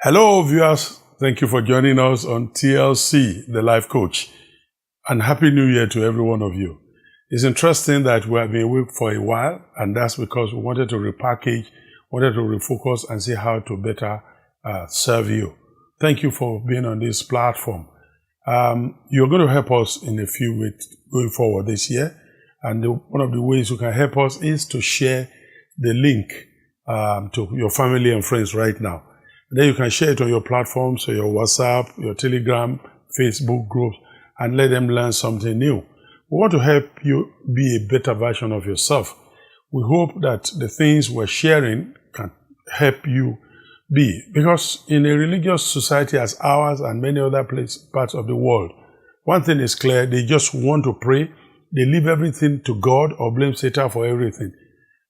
Hello, viewers. Thank you for joining us on TLC, the Life Coach. And Happy New Year to every one of you. It's interesting that we have been away for a while, and that's because we wanted to repackage, wanted to refocus and see how to better serve you. Thank you for being on this platform. You're going to help us in a few weeks going forward this year. And one of the ways you can help us is to share the link to your family and friends right now. Then you can share it on your platforms, so your WhatsApp, your Telegram, Facebook groups, and let them learn something new. We want to help you be a better version of yourself. We hope that the things we're sharing can help you be. Because in a religious society as ours and many other parts of the world, one thing is clear: they just want to pray, they leave everything to God or blame Satan for everything.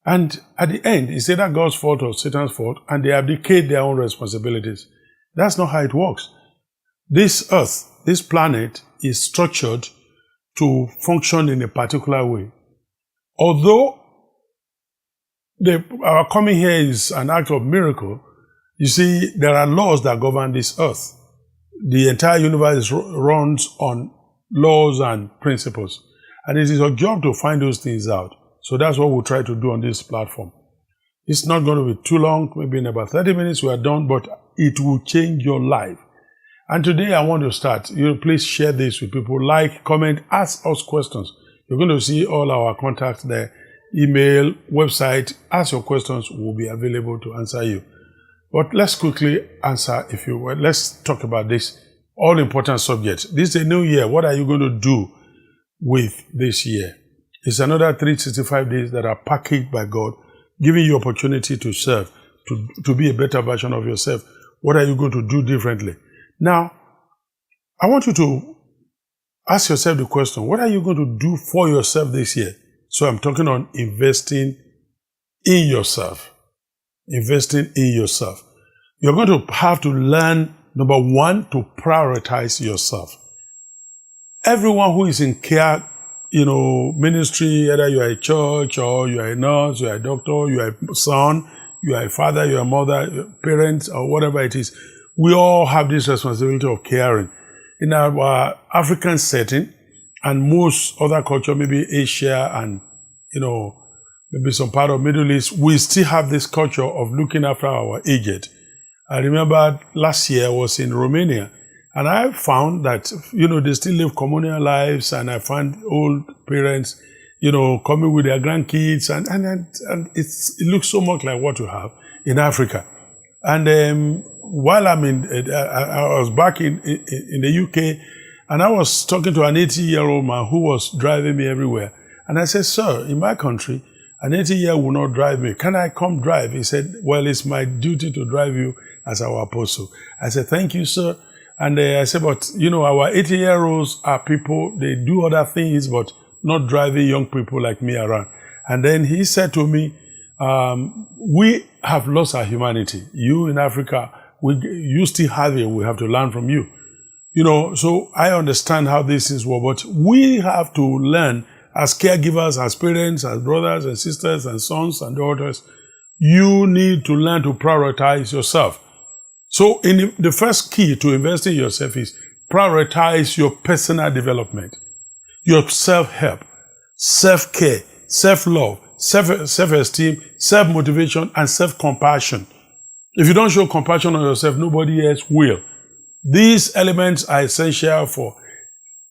And at the end, it's either God's fault or Satan's fault, and they abdicate their own responsibilities. That's not how it works. This earth, this planet, is structured to function in a particular way. Although our coming here is an act of miracle, you see, there are laws that govern this earth. The entire universe runs on laws and principles. And it is our job to find those things out. So that's what we'll try to do on this platform. It's not going to be too long, maybe in about 30 minutes we are done, but it will change your life. And today I want to start. Please share this with people, like, comment, ask us questions. You're going to see all our contacts there, email, website. Ask your questions, will be available to answer you. But let's quickly answer, if you will. Let's talk about this all-important subject. This is a new year. What are you going to do with this year? It's another 365 days that are packaged by God, giving you opportunity to serve, to be a better version of yourself. What are you going to do differently? Now, I want you to ask yourself the question, what are you going to do for yourself this year? So I'm talking on investing in yourself. Investing in yourself. You're going to have to learn, number one, to prioritize yourself. Everyone who is in care, ministry, either you are a church or you are a nurse, you are a doctor, you are a son, you are a father, you are a mother, your parents, or whatever it is. We all have this responsibility of caring. In our African setting, and most other culture, maybe Asia and, maybe some part of Middle East, we still have this culture of looking after our aged. I remember last year I was in Romania, and I found that, they still live communal lives, and I found old parents, coming with their grandkids, and it looks so much like what you have in Africa. And while I was back in the UK, and I was talking to an 80-year-old man who was driving me everywhere. And I said, sir, in my country, an 80-year-old will not drive me. Can I come drive? He said, well, it's my duty to drive you as our apostle. I said, thank you, sir. And I said, but, our 80-year-olds are people, they do other things, but not driving young people like me around. And then he said to me, we have lost our humanity. You in Africa, you still have it. We have to learn from you. So I understand how these things work, but we have to learn as caregivers, as parents, as brothers and sisters and sons and daughters. You need to learn to prioritize yourself. So the first key to investing in yourself is prioritize your personal development, your self-help, self-care, self-love, self-esteem, self-motivation, and self-compassion. If you don't show compassion on yourself, nobody else will. These elements are essential for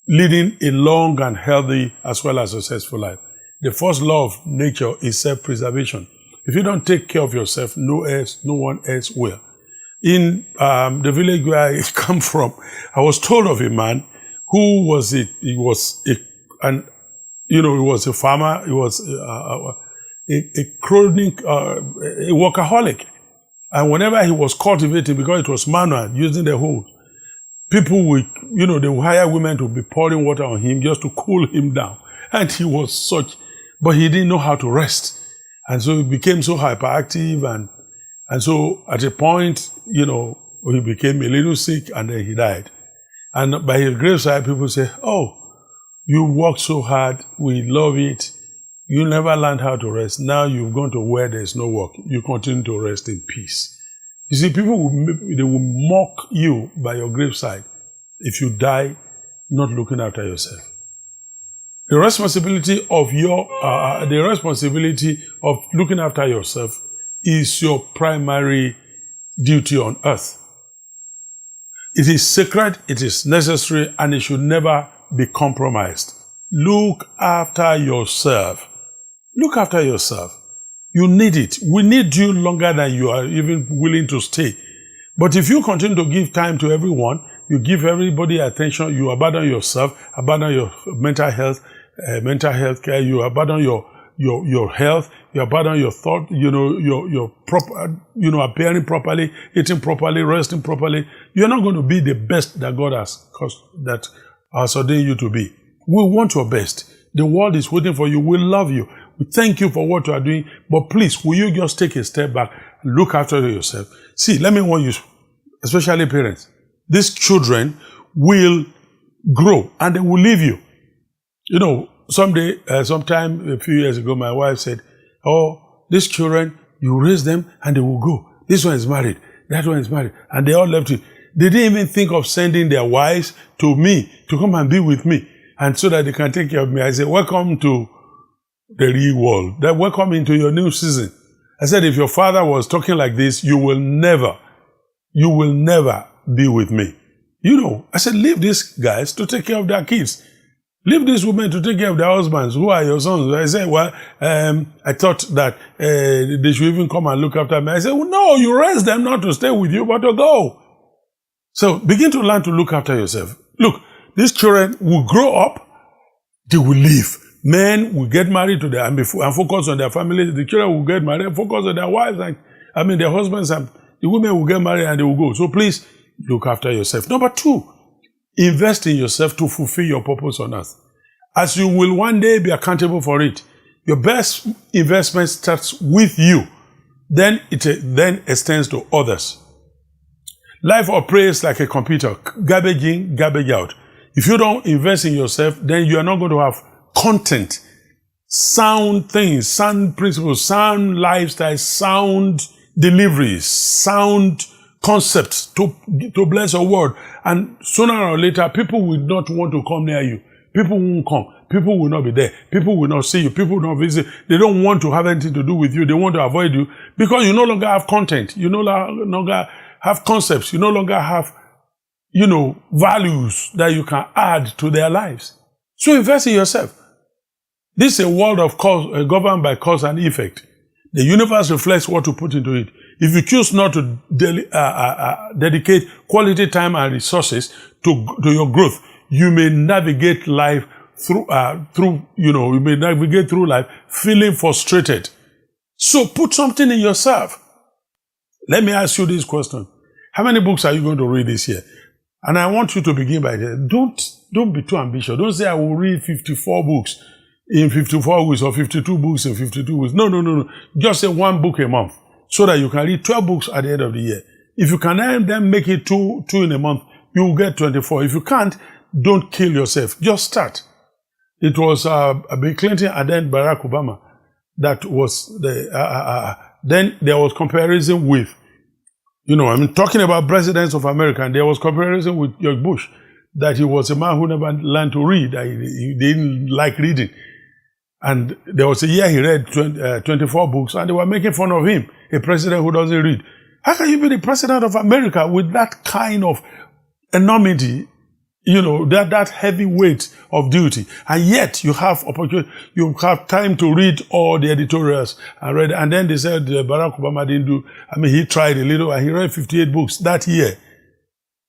leading a long and healthy as well as successful life. The first law of nature is self-preservation. If you don't take care of yourself, no one else will. In the village where I come from, I was told of a man who was a farmer. He was a chronic, a workaholic. And whenever he was cultivating, because it was manual, using the hoe, people would, they would hire women to be pouring water on him just to cool him down. And he was but he didn't know how to rest. And so he became so hyperactive, and so at a point, he became a little sick, and then he died. And by his graveside, people say, oh, you worked so hard, we love it. You never learned how to rest. Now you've gone to where there's no work. You continue to rest in peace. You see, people they will mock you by your graveside if you die not looking after yourself. The responsibility of looking after yourself is your primary duty on earth. It is sacred, it is necessary, and it should never be compromised. Look after yourself. Look after yourself. You need it. We need you longer than you are even willing to stay. But if you continue to give time to everyone, you give everybody attention, you abandon yourself, abandon your mental health care, you abandon your health, you abandon your thought, your proper, appearing properly, eating properly, resting properly, you're not going to be the best that God has ordained you to be. We want your best. The world is waiting for you. We love you. We thank you for what you are doing. But please, will you just take a step back and look after yourself? See, let me warn you, especially parents. These children will grow and they will leave you. Sometime a few years ago, my wife said, "Oh, these children, you raise them and they will go. This one is married, that one is married, and they all left you." They didn't even think of sending their wives to me to come and be with me, and so that they can take care of me. I said, "Welcome to the real world. Welcome into your new season." I said, if your father was talking like this, you will never be with me. I said, leave these guys to take care of their kids. Leave these women to take care of their husbands. Who are your sons? I said, I thought that they should even come and look after me. I said, well, no, you raise them not to stay with you, but to go. So begin to learn to look after yourself. Look, these children will grow up, they will leave. Men will get married to them and focus on their families. The children will get married and focus on their wives, their husbands, and the women will get married and they will go. So please, look after yourself. Number 2, invest in yourself to fulfill your purpose on earth. As you will one day be accountable for it, your best investment starts with you. Then it extends to others. Life operates like a computer, garbage in, garbage out. If you don't invest in yourself, then you are not going to have content, sound things, sound principles, sound lifestyle, sound deliveries, sound concepts to bless your word. And sooner or later, people will not want to come near you. People won't come. People will not be there. People will not see you. People will not visit. They don't want to have anything to do with you. They want to avoid you because you no longer have content. You no longer have concepts. You no longer have, values that you can add to their lives. So invest in yourself. This is a world of cause, governed by cause and effect. The universe reflects what you put into it. If you choose not to dedicate quality time and resources to your growth, you may navigate life through life feeling frustrated. So put something in yourself. Let me ask you this question. How many books are you going to read this year? And I want you to begin by this. Don't be too ambitious. Don't say I will read 54 books in 54 weeks or 52 books in 52 weeks. No. Just say 1 book a month so that you can read 12 books at the end of the year. If you can then make it two in a month, you will get 24. If you can't, don't kill yourself. Just start. It was Bill Clinton and then Barack Obama that was then there was comparison with, talking about presidents of America, and there was comparison with George Bush, that he was a man who never learned to read. He didn't like reading. And there was a year he read 24 books, and they were making fun of him, a president who doesn't read. How can you be the president of America with that kind of enormity, that heavy weight of duty? And yet you have opportunity, you have time to read all the editorials and then they said Barack Obama didn't do, he tried a little and he read 58 books that year.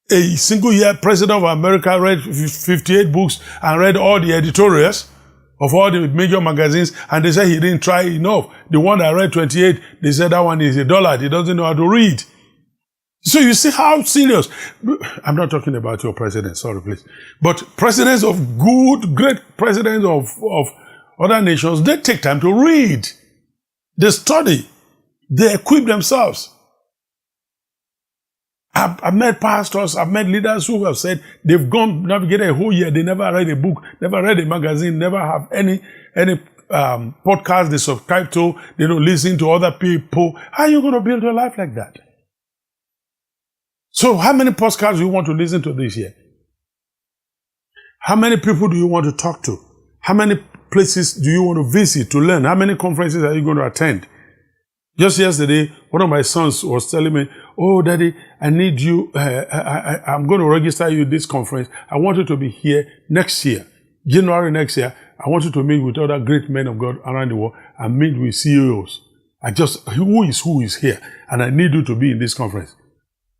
A single year president of America read 58 books and read all the editorials of all the major magazines, and they said he didn't try enough. The one that read 28, they said that one is a dullard. He doesn't know how to read. So you see how serious. I'm not talking about your president, sorry please. But presidents of great presidents of other nations, they take time to read. They study. They equip themselves. I've met pastors, I've met leaders who have said they've gone navigated a whole year, they never read a book, never read a magazine, never have any podcast they subscribe to, they don't listen to other people. How are you going to build your life like that? So how many podcasts do you want to listen to this year? How many people do you want to talk to? How many places do you want to visit to learn? How many conferences are you going to attend? Just yesterday, one of my sons was telling me, "Oh, Daddy, I need you. I'm going to register you this conference. I want you to be here next year, January next year. I want you to meet with other great men of God around the world and meet with CEOs. Who is here? And I need you to be in this conference.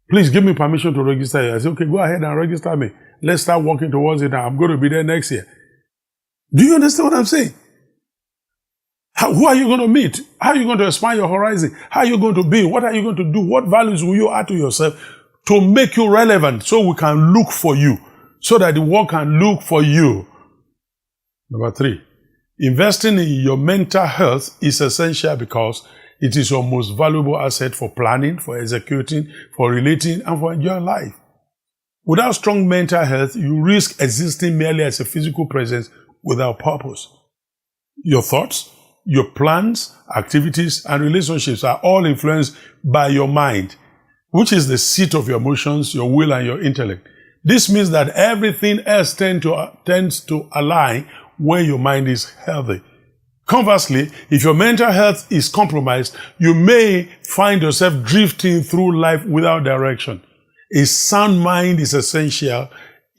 Please give me permission to register you." I said, "Okay, go ahead and register me. Let's start working towards it. I'm going to be there next year." Do you understand what I'm saying? Who are you going to meet? How are you going to expand your horizon? How are you going to be? What are you going to do? What values will you add to yourself to make you relevant so we can look for you, so that the world can look for you? Number 3, investing in your mental health is essential because it is your most valuable asset for planning, for executing, for relating, and for enjoying life. Without strong mental health, you risk existing merely as a physical presence without purpose. Your thoughts, your plans, activities, and relationships are all influenced by your mind, which is the seat of your emotions, your will, and your intellect. This means that everything else tends to align when your mind is healthy. Conversely, if your mental health is compromised, you may find yourself drifting through life without direction. A sound mind is essential.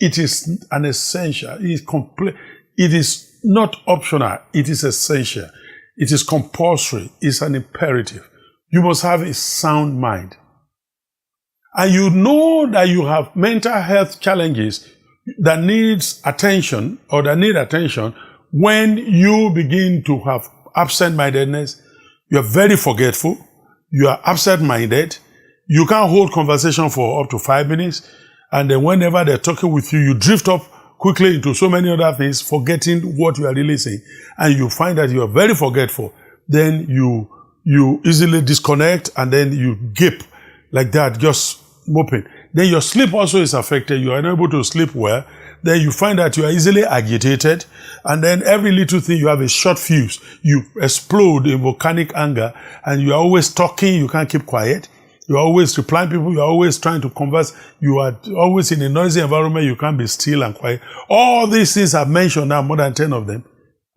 It is an essential. It is not optional. It is essential. It is compulsory. It's an imperative. You must have a sound mind. And you know that you have mental health challenges that needs attention or that need attention when you begin to have absent-mindedness. You are very forgetful. You are absent-minded. You can't hold conversation for up to 5 minutes. And then whenever they're talking with you, you drift up quickly into so many other things, forgetting what you are really saying. And you find that you are very forgetful. Then you easily disconnect and then you gape like that, just moping. Then your sleep also is affected. You are unable to sleep well. Then you find that you are easily agitated. And then every little thing, you have a short fuse. You explode in volcanic anger. And you are always talking. You can't keep quiet. You are always replying people. You are always trying to converse. You are always in a noisy environment. You can't be still and quiet. All these things I've mentioned now, more than 10 of them,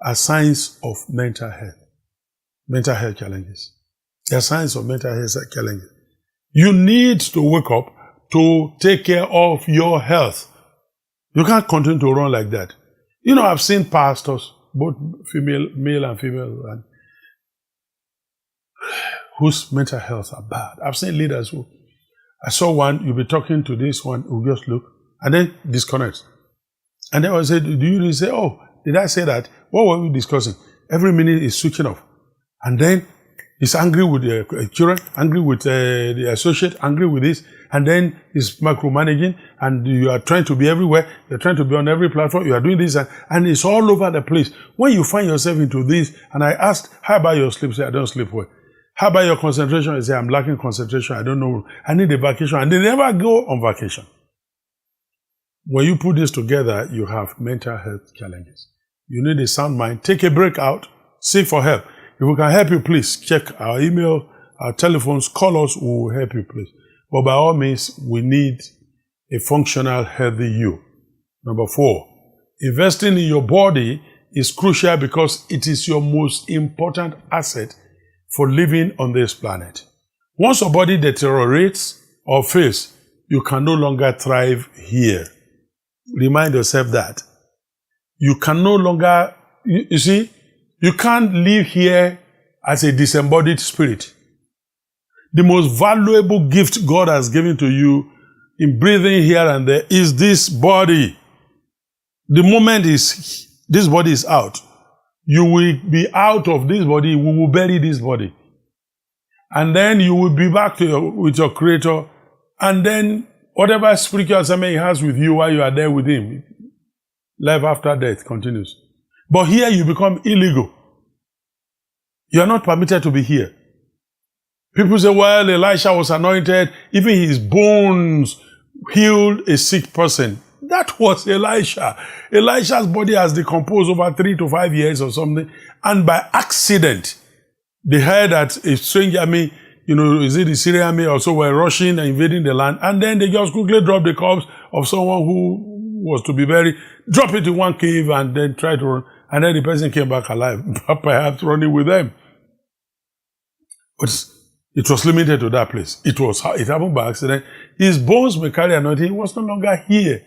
are signs of mental health challenges. They are signs of mental health challenges. You need to wake up to take care of your health. You can't continue to run like that. You know, I've seen pastors, both male and female, whose mental health are bad. I've seen leaders who, I saw one, you'll be talking to this one, who just look, and then disconnect. And then I said, do you really say, "Oh, did I say that? What were we discussing?" Every minute is switching off. And then he's angry with the children, angry with the associate, angry with this, and then he's micromanaging, and you are trying to be everywhere, you're trying to be on every platform, you are doing this, and it's all over the place. When you find yourself into this, and I asked, "How about your sleep?" Say, "I don't sleep well." "How about your concentration?" I say, "I'm lacking concentration. I don't know. I need a vacation." And they never go on vacation. When you put this together, you have mental health challenges. You need a sound mind. Take a break out. Seek for help. If we can help you, please check our email, our telephones, call us, we will help you, please. But by all means, we need a functional, healthy you. Number 4, investing in your body is crucial because it is your most important asset for living on this planet. Once your body deteriorates or fails, you can no longer thrive here. Remind yourself that. You can no longer, you see, you can't live here as a disembodied spirit. The most valuable gift God has given to you in breathing here and there is this body. The moment this body is out, you will be out of this body, we will bury this body. And then you will be back with your Creator, and then whatever spiritual assignment He has with you while you are there with Him, life after death continues. But here you become illegal. You are not permitted to be here. People say, "Well, Elisha was anointed, even his bones healed a sick person." That was Elisha. Elisha's body has decomposed over 3 to 5 years or something. And by accident, they heard that a strange army, is it the Syrian army or so were rushing and invading the land, and then they just quickly drop the corpse of someone who was to be buried, drop it in one cave and then try to run, and then the person came back alive, perhaps running with them. But it was limited to that place. It happened by accident. His bones may carry anointing. He was no longer here.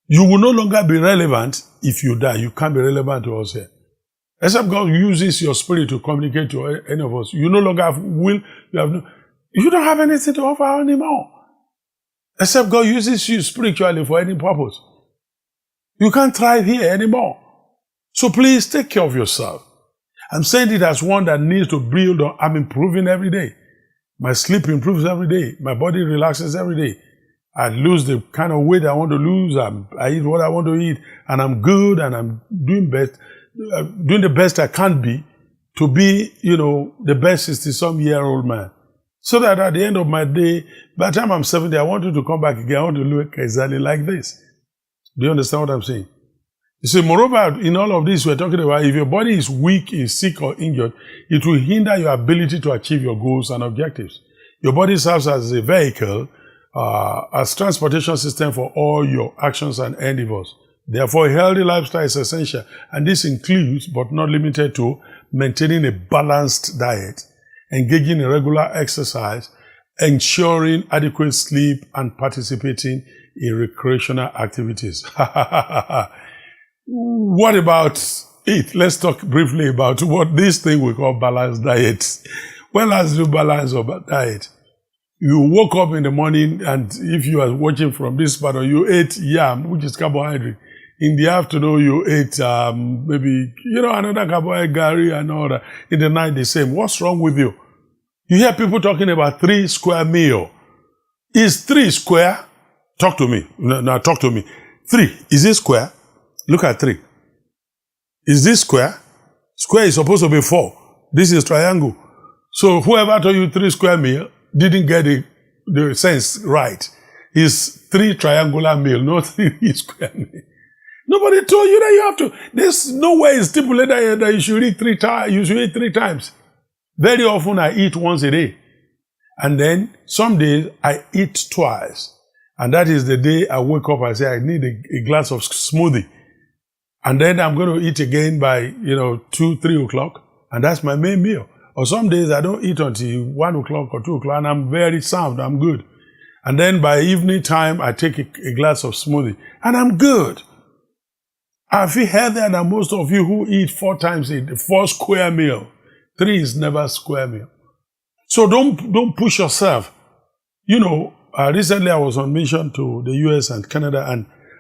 You will no longer be relevant if you die. You can't be relevant to us here. Except God uses your spirit to communicate to any of us. You no longer have will. You don't have anything to offer anymore. Except God uses you spiritually for any purpose. You can't thrive here anymore. So please take care of yourself. I'm saying it as one that needs to build on. I'm improving every day. My sleep improves every day. My body relaxes every day. I lose the kind of weight I want to lose. I eat what I want to eat. And I'm good and I'm doing the best I can be to be, the best 60-some-year-old man. So that at the end of my day, by the time I'm 70, I want you to come back again. I want to look exactly like this. Do you understand what I'm saying? You see, moreover, in all of this, we're talking about if your body is weak, is sick or injured, it will hinder your ability to achieve your goals and objectives. Your body serves as a vehicle, as transportation system for all your actions and endeavors. Therefore, a healthy lifestyle is essential, and this includes, but not limited to, maintaining a balanced diet, engaging in regular exercise, ensuring adequate sleep, and participating in recreational activities. What about it? Let's talk briefly about what this thing we call balanced diet. When last you balance of diet? You woke up in the morning, and if you are watching from this part, or you ate yam, which is carbohydrate. In the afternoon, you ate maybe, another carbohydrate, gari and all that. In the night, the same. What's wrong with you? You hear people talking about 3 square meal. Is 3 square? Talk to me. Now talk to me. 3. Is it square? Look at 3. Is this square? Square is supposed to be 4. This is triangle. So whoever told you 3 square meal didn't get the sense right. It's 3 triangular meal, not 3 square meal. Nobody told you that you have to. There's no way it's stipulated that you should eat 3 times. You should eat 3 times. Very often I eat once a day. And then some days I eat twice. And that is the day I wake up, I say I need a glass of smoothie. And then I'm going to eat again by, 2, 3 o'clock. And that's my main meal. Or some days I don't eat until 1 o'clock or 2 o'clock, and I'm very sound. I'm good. And then by evening time, I take a glass of smoothie. And I'm good. I feel healthier than most of you who eat 4 times a day, 4 square meal. 3 is never square meal. So don't push yourself. Recently I was on mission to the US and Canada,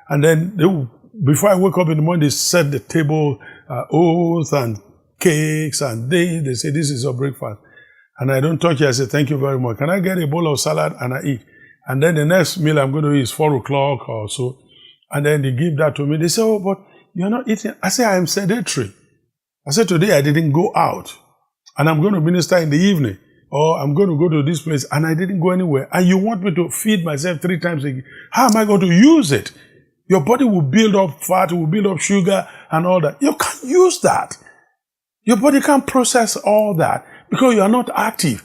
and then before I wake up in the morning, they set the table, oats and cakes, and they say, this is your breakfast. And I don't touch it. I say, thank you very much. Can I get a bowl of salad? And I eat. And then the next meal I'm going to eat is 4 o'clock or so. And then they give that to me. They say, oh, but you're not eating. I say, I am sedentary. I said, today I didn't go out. And I'm going to minister in the evening. Or I'm going to go to this place and I didn't go anywhere. And you want me to feed myself 3 times a day. How am I going to use it? Your body will build up fat, will build up sugar and all that. You can't use that. Your body can't process all that because you are not active.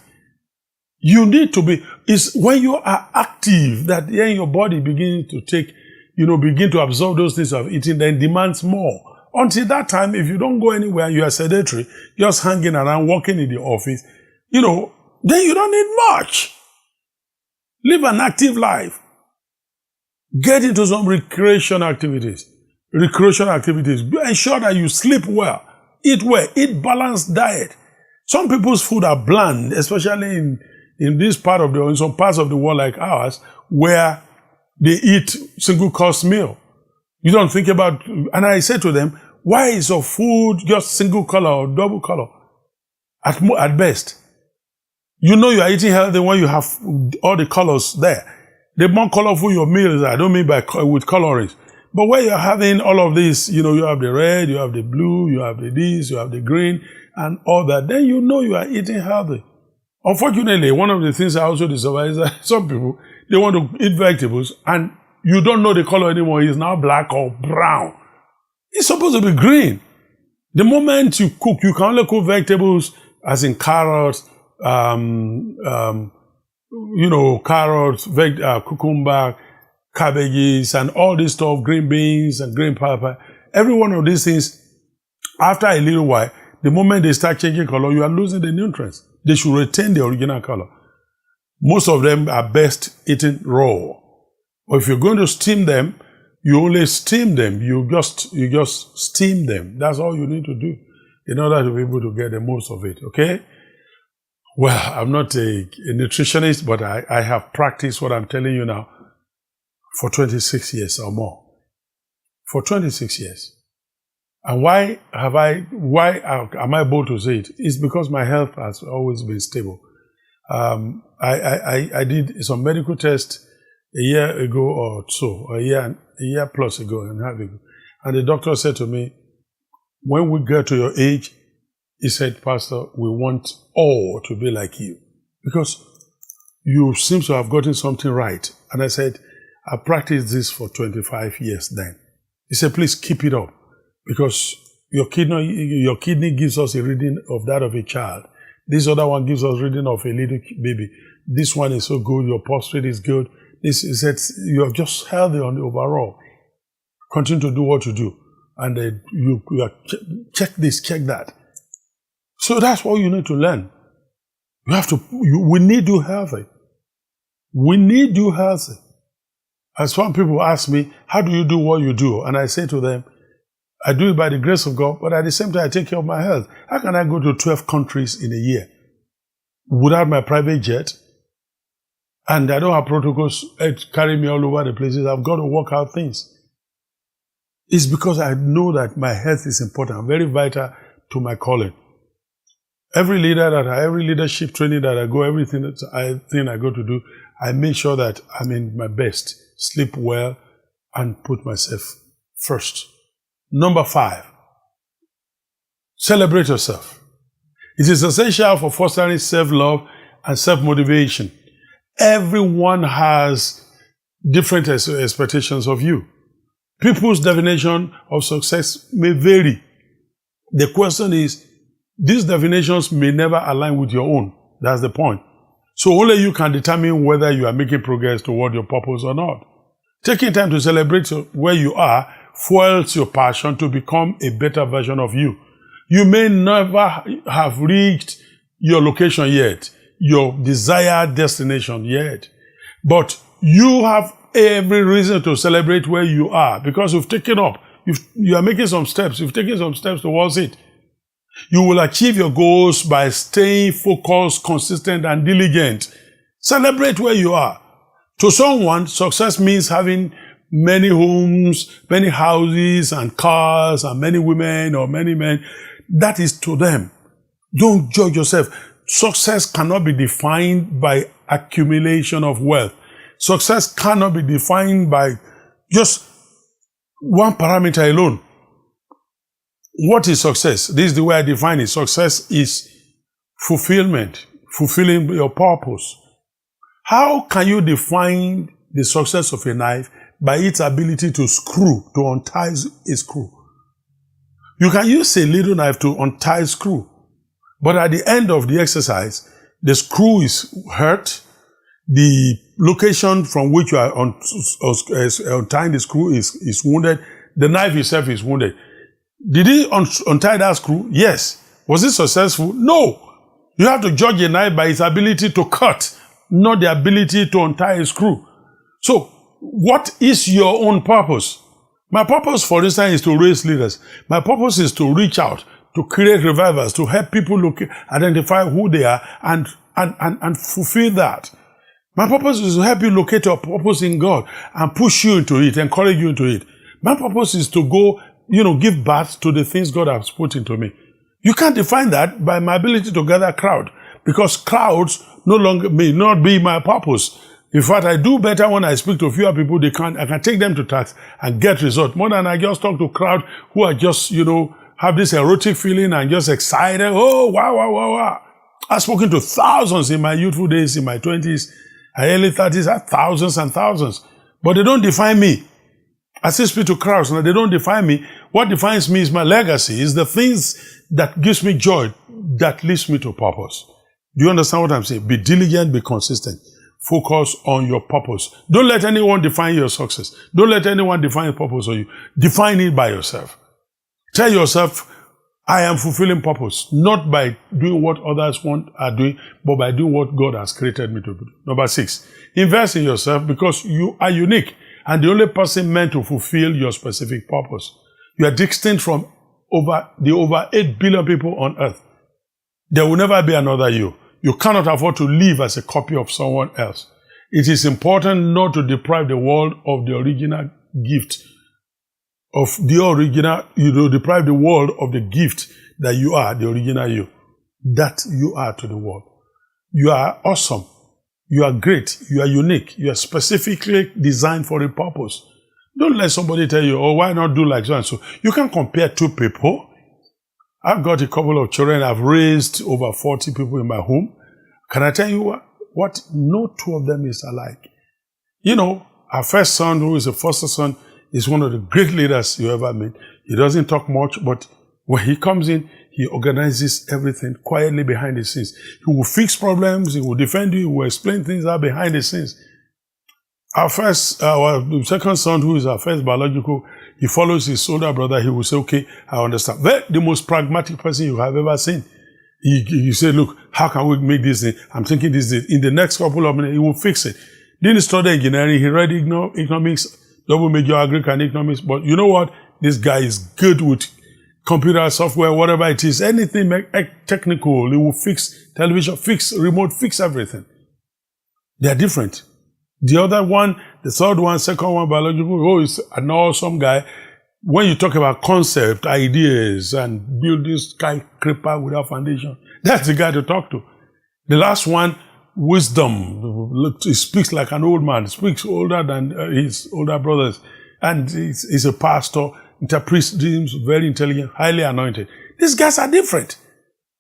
You need to be, it's when you are active that then your body begins to begin to absorb those things of eating, then demands more. Until that time, if you don't go anywhere, you are sedentary, just hanging around, working in the office, then you don't need much. Live an active life. Get into some recreational activities. Ensure that you sleep well, eat balanced diet. Some people's food are bland, especially in this part of in some parts of the world like ours, where they eat single course meal. You don't think about, and I say to them, why is your food just single color or double color? At best. You know you are eating healthy when you have all the colors there. The more colorful your meal is, I don't mean with colorings. But when you're having all of this, you have the red, you have the blue, you have the this, you have the green, and all that, then you know you are eating healthy. Unfortunately, one of the things I also discover is that some people, they want to eat vegetables, and you don't know the color anymore. It's now black or brown. It's supposed to be green. The moment you cook, you can only cook vegetables as in carrots, carrots, cucumber, cabbages, and all this stuff, green beans and green pepper. Every one of these things, after a little while, the moment they start changing color, you are losing the nutrients. They should retain the original color. Most of them are best eaten raw. Or if you're going to steam them, you only steam them. You just steam them. That's all you need to do in order to be able to get the most of it. Okay? Well, I'm not a nutritionist, but I have practiced what I'm telling you now for 26 years or more. For 26 years. And why am I able to say it? It's because my health has always been stable. I did some medical tests a year ago or so, a year plus ago and a half ago. And the doctor said to me, when we get to your age, he said, Pastor, we want all to be like you because you seem to have gotten something right. And I said, I practiced this for 25 years then. He said, please keep it up because your kidney gives us a reading of that of a child. This other one gives us reading of a little baby. This one is so good. Your prostate is good. This is that you are just healthy on the overall. Continue to do what you do. And you check this, check that. So that's what you need to learn. We need you healthy. We need you healthy. And some people ask me, how do you do what you do? And I say to them, I do it by the grace of God, but at the same time, I take care of my health. How can I go to 12 countries in a year without my private jet? And I don't have protocols carry me all over the places. I've got to work out things. It's because I know that my health is important, very vital to my calling. Every leadership training that I go, everything I go to do, I make sure that I'm in my best, sleep well, and put myself first. Number 5, celebrate yourself. It is essential for fostering self-love and self-motivation. Everyone has different expectations of you. People's definition of success may vary. The question is, these definitions may never align with your own. That's the point. So only you can determine whether you are making progress toward your purpose or not. Taking time to celebrate where you are fuels your passion to become a better version of you. You may never have reached your location yet, your desired destination yet, but you have every reason to celebrate where you are because you've taken up, you are making some steps, you've taken some steps towards it. You will achieve your goals by staying focused, consistent, and diligent. Celebrate where you are. To someone, success means having many homes, many houses, and cars, and many women or many men. That is to them. Don't judge yourself. Success cannot be defined by accumulation of wealth. Success cannot be defined by just one parameter alone. What is success? This is the way I define it. Success is fulfillment, fulfilling your purpose. How can you define the success of a knife? By its ability to untie a screw. You can use a little knife to untie a screw, but at the end of the exercise, the screw is hurt, the location from which you are untying the screw is wounded, the knife itself is wounded. Did he untie that screw? Yes. Was it successful? No. You have to judge a knife by its ability to cut, not the ability to untie a screw. So, what is your own purpose? My purpose, for instance, is to raise leaders. My purpose is to reach out, to create revivals, to help people identify who they are and fulfill that. My purpose is to help you locate your purpose in God and push you into it, encourage you into it. My purpose is to go, give birth to the things God has put into me. You can't define that by my ability to gather a crowd because crowds may not be my purpose. In fact, I do better when I speak to fewer people. I can take them to task and get results more than I just talk to a crowd who are just, have this erotic feeling and just excited. Oh, wow. I've spoken to thousands in my youthful days, in my 20s, and early 30s, thousands and thousands. But they don't define me. I still speak to crowds and they don't define me. What defines me is my legacy, is the things that gives me joy, that leads me to purpose. Do you understand what I'm saying? Be diligent, be consistent. Focus on your purpose. Don't let anyone define your success. Don't let anyone define your purpose for you. Define it by yourself. Tell yourself, I am fulfilling purpose, not by doing what others are doing, but by doing what God has created me to do. Number 6, invest in yourself because you are unique and the only person meant to fulfill your specific purpose. You are distinct from over 8 billion people on earth. There will never be another you. You cannot afford to live as a copy of someone else. It is important not to deprive the world of the original gift deprive the world of the gift that you are, the original you, that you are to the world. You are awesome. You are great. You are unique. You are specifically designed for a purpose. Don't let somebody tell you, oh, why not do like so and so? You can't compare two people. I've got a couple of children. I've raised over 40 people in my home. Can I tell you what? No two of them is alike. You know, our first son, who is a foster son, is one of the great leaders you ever met. He doesn't talk much, but when he comes in, he organizes everything quietly behind the scenes. He will fix problems, he will defend you, he will explain things out behind the scenes. Our second son, who is our first biological, he follows his older brother. He will say, okay, I understand. The most pragmatic person you have ever seen. He say, look, how can we make this thing? I'm thinking this thing. In the next couple of minutes, he will fix it. Didn't study engineering. He read economics, double major agriculture and economics. But you know what? This guy is good with computer software, whatever it is. Anything technical, he will fix television, fix remote, fix everything. They are different. The other one, the third one, second one, biological, is an awesome guy. When you talk about concept, ideas, and building skyscraper without foundation, that's the guy to talk to. The last one, wisdom. He speaks like an old man, speaks older than his older brothers. And he's a pastor, interprets dreams, very intelligent, highly anointed. These guys are different.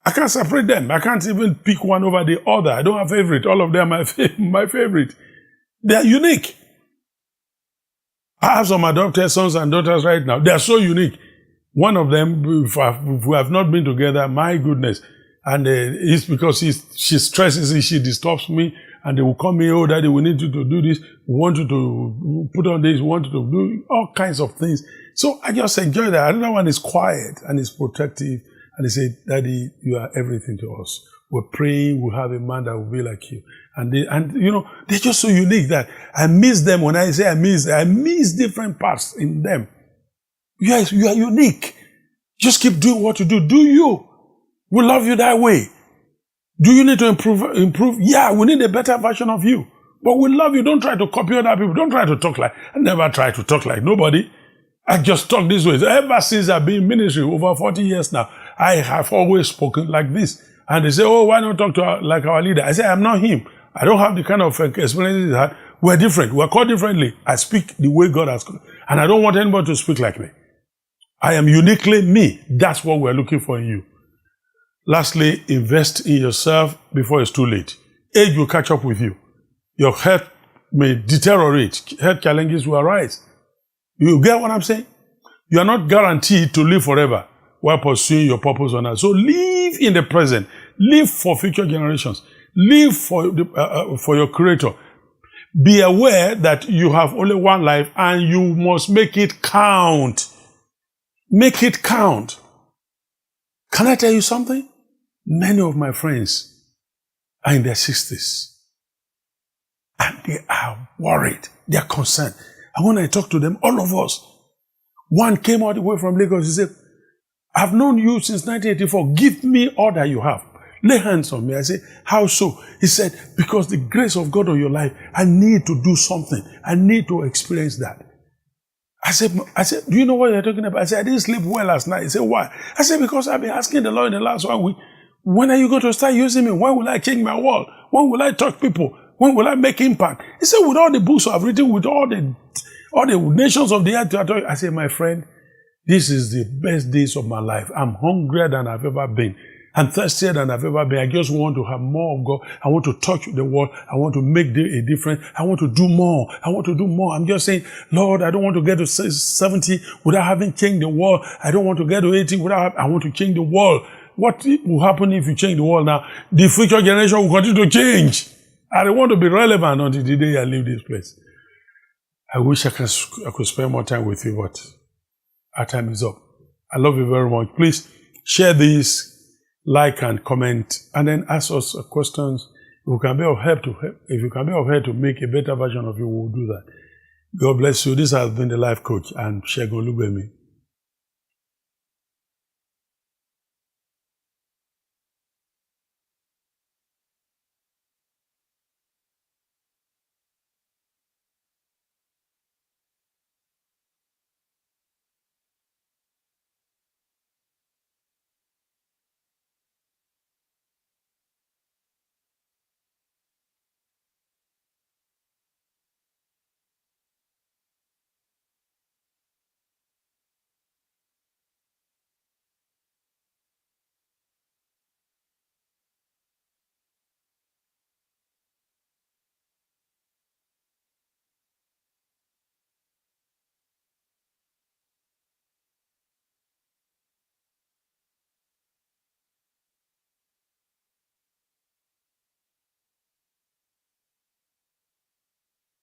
I can't separate them. I can't even pick one over the other. I don't have favorite. All of them are my favorite. They are unique. I have some adopted sons and daughters right now. They are so unique. One of them, if we have not been together, my goodness. And it's because she stresses it, she disturbs me, and they will call me, oh, daddy, we need you to do this. We want you to put on this. We want you to do all kinds of things. So I just enjoy that. Another one is quiet and is protective. And they say, daddy, you are everything to us. We're praying, we have a man that will be like you. And you know, they're just so unique that I miss them. When I say I miss different parts in them. You are unique. Just keep doing what you do. Do you? We love you that way. Do you need to improve? Yeah, we need a better version of you. But we love you. Don't try to copy other people. Don't try to talk like, I never try to talk like nobody. I just talk this way. Ever since I've been in ministry, over 40 years now, I have always spoken like this. And they say, oh, why not talk to like our leader? I say, I'm not him. I don't have the kind of experiences that we're different. We're called differently. I speak the way God has called. And I don't want anybody to speak like me. I am uniquely me. That's what we're looking for in you. Lastly, invest in yourself before it's too late. Age will catch up with you. Your health may deteriorate. Health challenges will arise. You get what I'm saying? You are not guaranteed to live forever while pursuing your purpose on earth. So live in the present. Live for future generations. Live for your Creator. Be aware that you have only one life and you must make it count. Make it count. Can I tell you something? Many of my friends are in their 60s and they are worried. They are concerned. And when I talk to them, all of us, one came all the way from Lagos. He said, I've known you since 1984. Give me all that you have. Lay hands on me. I said, how so? He said, because the grace of God on your life, I need to do something. I need to experience that. I said, do you know what you're talking about? I said, I didn't sleep well last night. He said, why? I said, because I've been asking the Lord in the last 1 week, when are you going to start using me? When will I change my world? When will I touch people? When will I make impact? He said, with all the books I've written, with all the nations of the earth. I said, my friend, this is the best days of my life. I'm hungrier than I've ever been. I'm thirstier than I've ever been. I just want to have more of God. I want to touch the world. I want to make a difference. I want to do more. I want to do more. I'm just saying, Lord, I don't want to get to 70 without having changed the world. I don't want to get to 80 I want to change the world. what will happen if you change the world now? The future generation will continue to change. I don't want to be relevant until the day I leave this place. I wish I could spend more time with you, but our time is up. I love you very much. Please share this, like and comment, and then ask us questions. If you can be of help to make a better version of you, we'll do that. God bless you. This has been the Life Coach. I'm Segun Olugbemi.